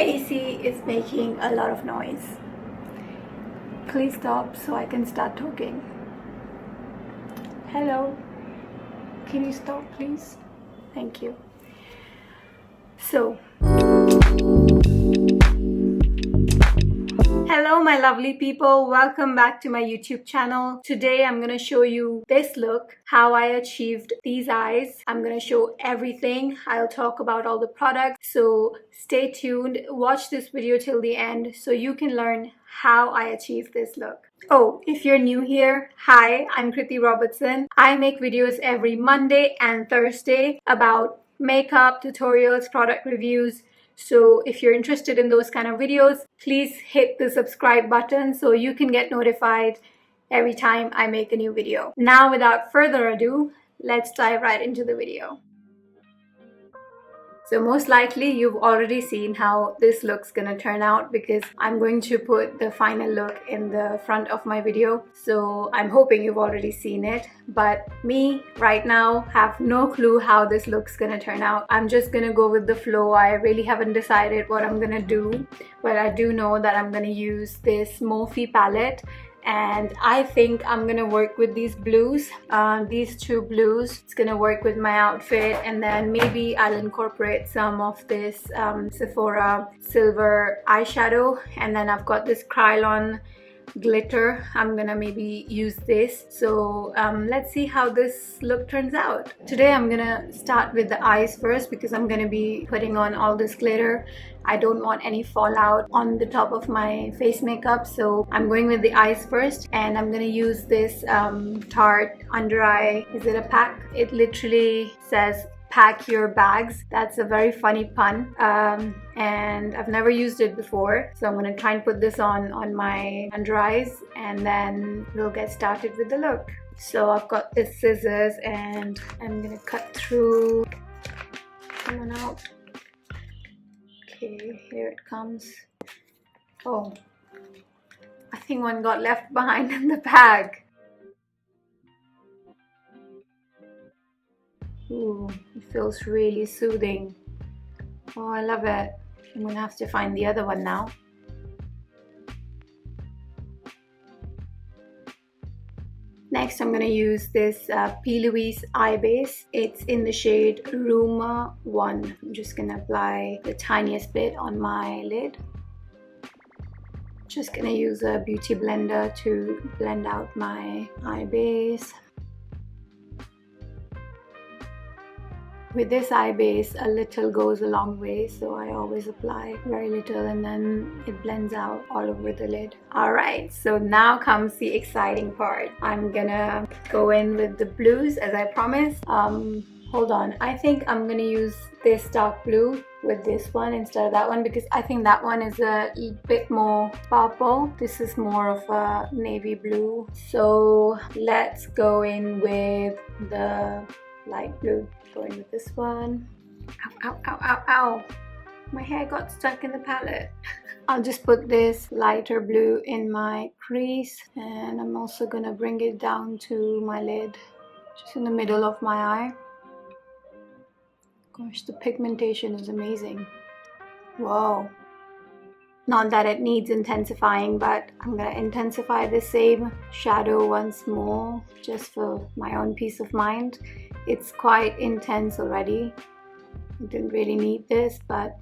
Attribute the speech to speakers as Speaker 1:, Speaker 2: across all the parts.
Speaker 1: AC is making a lot of noise. Please stop so I can start talking. Hello. Can you stop, please? Thank you. So, hello my lovely people, welcome back to my YouTube channel. Today I'm gonna show you this look, how I achieved these eyes. I'm gonna show everything. I'll talk about all the products, so stay tuned, watch this video till the end so you can learn how I achieved this look. Oh, if you're new here, hi, I'm Kritie Robertson. I make videos every Monday and Thursday about makeup, tutorials, product reviews. So if you're interested in those kind of videos, please hit the subscribe button so you can get notified every time I make a new video. Now, without further ado, let's dive right into the video. So most likely you've already seen how this look's gonna turn out because I'm going to put the final look in the front of my video. So I'm hoping you've already seen it, but me right now have no clue how this look's gonna turn out. I'm just gonna go with the flow. I really haven't decided what I'm gonna do, but I do know that I'm gonna use this Morphe palette. And I think I'm gonna work with these blues, these two blues. It's gonna work with my outfit, and then maybe I'll incorporate some of this Sephora silver eyeshadow, and then I've got this Kryolan glitter. I'm gonna maybe use this. So let's see how this look turns out. Today I'm gonna start with the eyes first because I'm gonna be putting on all this glitter. I don't want any fallout on the top of my face makeup, so I'm going with the eyes first, and I'm gonna use this Tarte under eye. Is it a pack? It literally says pack your bags. That's a very funny pun, and I've never used it before, so I'm gonna try and put this on my under eyes, and then we'll get started with the look. So I've got this scissors and I'm gonna cut through. Come on out. Okay, here it comes. Oh, I think one got left behind in the bag. Ooh, it feels really soothing. Oh, I love it. I'm gonna have to find the other one now. Next, I'm gonna use this Louise eye base. It's in the shade Rumour 1. I'm just gonna apply the tiniest bit on my lid. Just gonna use a beauty blender to blend out my eye base. With this eye base, a little goes a long way, so I always apply very little and then it blends out all over the lid. Alright, so now comes the exciting part. I'm gonna go in with the blues as I promised. Hold on, I think I'm gonna use this dark blue with this one instead of that one because I think that one is a bit more purple. This is more of a navy blue. So let's go in with the light blue. Going with this one. Ow, ow, ow, ow, ow. My hair got stuck in the palette. I'll just put this lighter blue in my crease, and I'm also gonna bring it down to my lid, just in the middle of my eye. Gosh, the pigmentation is amazing. Whoa. Not that it needs intensifying, but I'm gonna intensify the same shadow once more just for my own peace of mind. It's quite intense already. I didn't really need this, but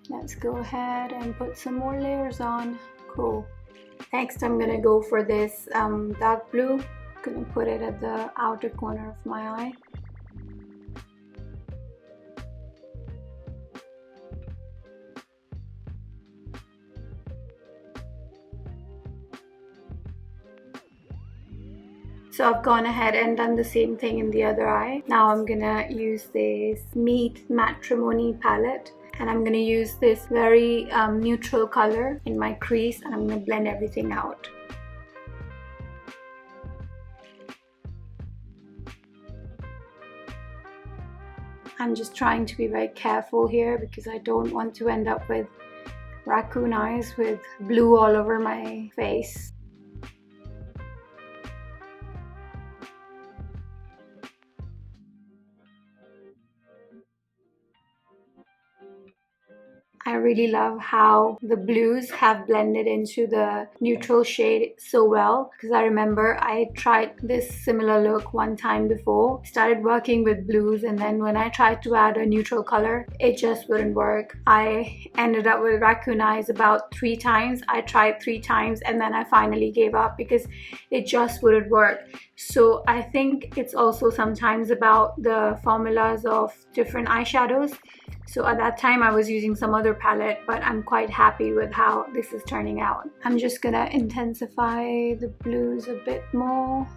Speaker 1: let's go ahead and put some more layers on. Cool. Next, I'm gonna go for this dark blue. I'm gonna put it at the outer corner of my eye. So I've gone ahead and done the same thing in the other eye. Now I'm gonna use this TRIMONY palette, and I'm gonna use this very neutral color in my crease, and I'm gonna blend everything out. I'm just trying to be very careful here because I don't want to end up with raccoon eyes with blue all over my face. I really love how the blues have blended into the neutral shade so well, because I remember I tried this similar look one time before. Started working with blues, and then when I tried to add a neutral color, it just wouldn't work. I ended up with raccoon eyes about 3 times. I tried 3 times and then I finally gave up because it just wouldn't work. So I think it's also sometimes about the formulas of different eyeshadows. So at that time I was using some other palette, but I'm quite happy with how this is turning out. I'm just gonna intensify the blues a bit more.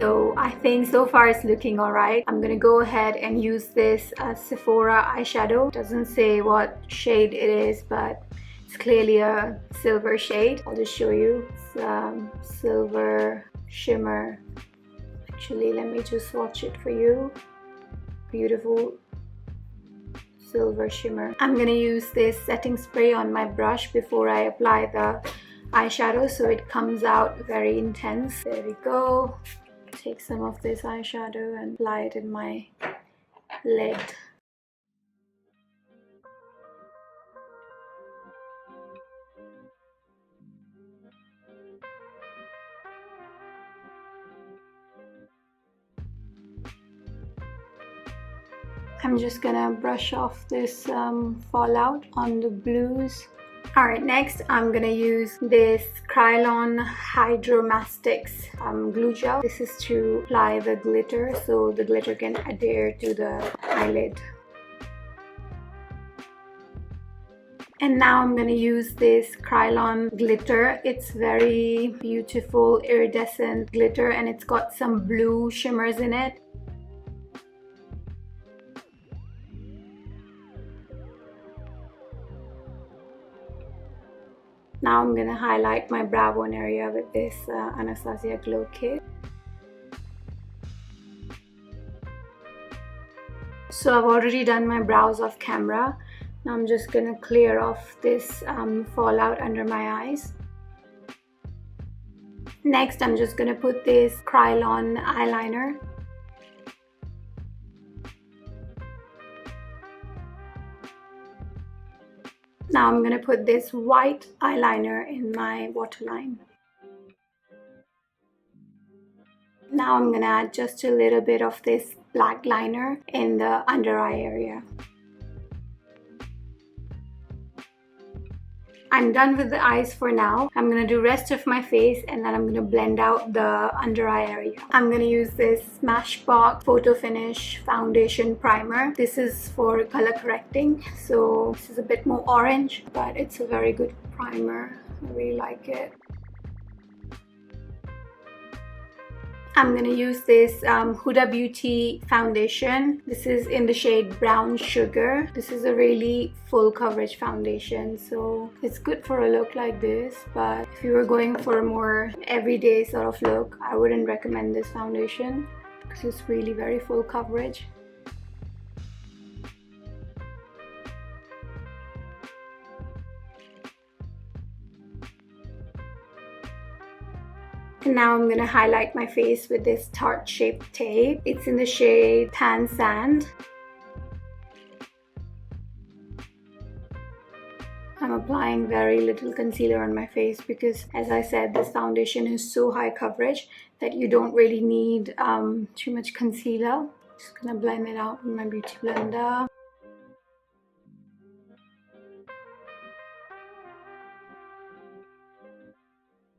Speaker 1: So I think so far it's looking alright. I'm gonna go ahead and use this Sephora eyeshadow. Doesn't say what shade it is, but it's clearly a silver shade. I'll just show you. It's silver shimmer. Actually, let me just swatch it for you. Beautiful silver shimmer. I'm gonna use this setting spray on my brush before I apply the eyeshadow so it comes out very intense. There we go. Take some of this eyeshadow and apply it in my lid. I'm just gonna brush off this fallout on the blues. Alright, next I'm gonna use this Kryolan Hydro Mastix glue gel. This is to apply the glitter so the glitter can adhere to the eyelid. And now I'm gonna use this Kryolan glitter. It's very beautiful iridescent glitter and it's got some blue shimmers in it. Now I'm gonna highlight my brow bone area with this Anastasia Glow Kit. So I've already done my brows off camera. Now I'm just gonna clear off this fallout under my eyes. Next, I'm just gonna put this Kryolan eyeliner. Now I'm gonna put this white eyeliner in my waterline. Now I'm gonna add just a little bit of this black liner in the under eye area. I'm done with the eyes for now. I'm gonna do rest of my face and then I'm gonna blend out the under eye area. I'm gonna use this Smashbox Photo Finish Foundation Primer. This is for color correcting. So this is a bit more orange, but it's a very good primer. I really like it. I'm gonna use this Huda Beauty foundation. This is in the shade Brown Sugar. This is a really full coverage foundation, so it's good for a look like this, but if you were going for a more everyday sort of look, I wouldn't recommend this foundation because it's really very full coverage. And now I'm gonna highlight my face with this Tarte Shape Tape. It's in the shade Tan Sand. I'm applying very little concealer on my face because, as I said, this foundation is so high coverage that you don't really need too much concealer. Just gonna blend it out with my beauty blender.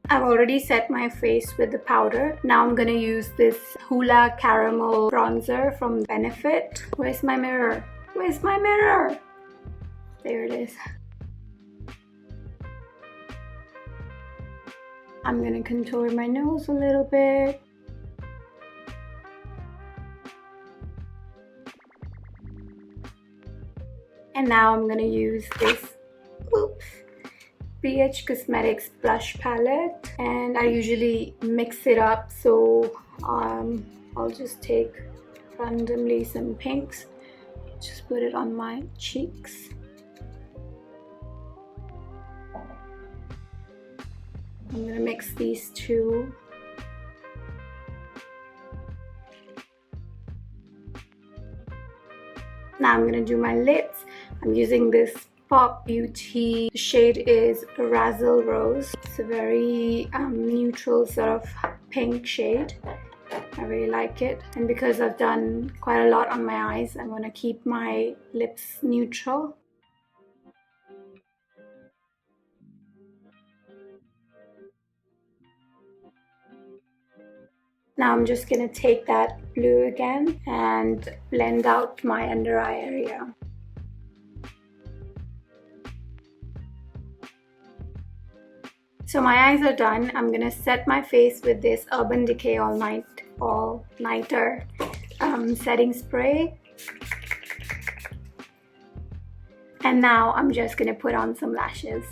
Speaker 1: I've already set my face with the powder. Now I'm gonna use this Hoola Caramel Bronzer from Benefit. Where's my mirror? Where's my mirror? There it is. I'm gonna contour my nose a little bit. And now I'm gonna use this, BH Cosmetics blush palette, and I usually mix it up, so I'll just take randomly some pinks, just put it on my cheeks. I'm gonna mix these two. . Now I'm gonna do my lips. I'm using this Pop Beauty. The shade is Razzle Rose. It's a very neutral sort of pink shade. I really like it. And because I've done quite a lot on my eyes, I'm gonna keep my lips neutral. Now I'm just gonna take that blue again and blend out my under eye area. So my eyes are done. I'm gonna set my face with this Urban Decay all-nighter setting spray. And now I'm just gonna put on some lashes.